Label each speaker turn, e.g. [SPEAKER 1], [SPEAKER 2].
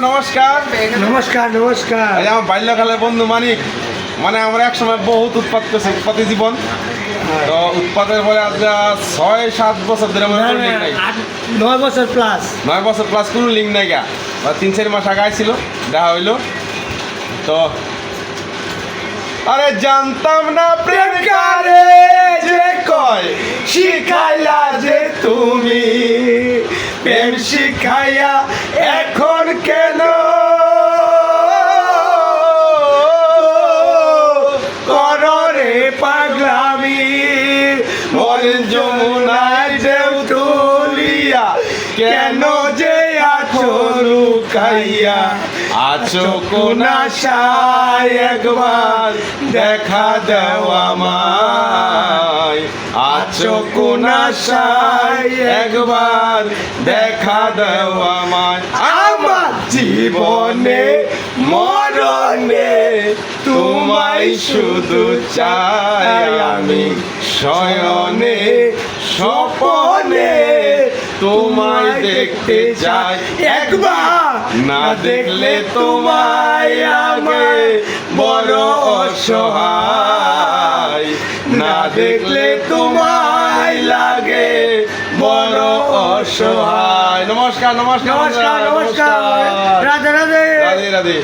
[SPEAKER 1] নমস্কার
[SPEAKER 2] নমস্কার নমস্কার।
[SPEAKER 1] আমার বাল্যকালের বন্ধু মানিক, মানে আমরা একসময় বহুত উৎপাত করছি, উৎপাতি জীবন। তো উৎপাতের পরে আজ 6-7 বছর ধরে আমার কোনো লিঙ্ক নাই,
[SPEAKER 2] 9 বছর প্লাস।
[SPEAKER 1] 9 বছর প্লাস কোনো লিঙ্ক নাই গা। 3-4 মাস আগে ছিল, দেখা হইলো। তো আরে জানতাম না প্রেম কারে যে কয়, শিখাইলা যে তুমি প্রেম শিখাইয়া এখন কেন কররে পাগলামি, মন যমুনায় ঢেউ তুলিয়া কেন যে আছো লুকাইয়া, আছো কোন আশায় একবার দেখা দাও আমায়, আছো কোন আশায় একবার দেখা দাও আমায়। আমার জীবনে মরণে তোমায় শুধু চাই আমি, শয়নে স্বপনে তোমায় দেখতে চাই একবার, না দেখলে তোমায় আমি বড় অসহায়, না দেখলে তোমায় লাগে বড় অসহায়। নমস্কার নমস্কার
[SPEAKER 2] নমস্কার নমস্কার। রাধে রাধে
[SPEAKER 1] রাধে রাধে।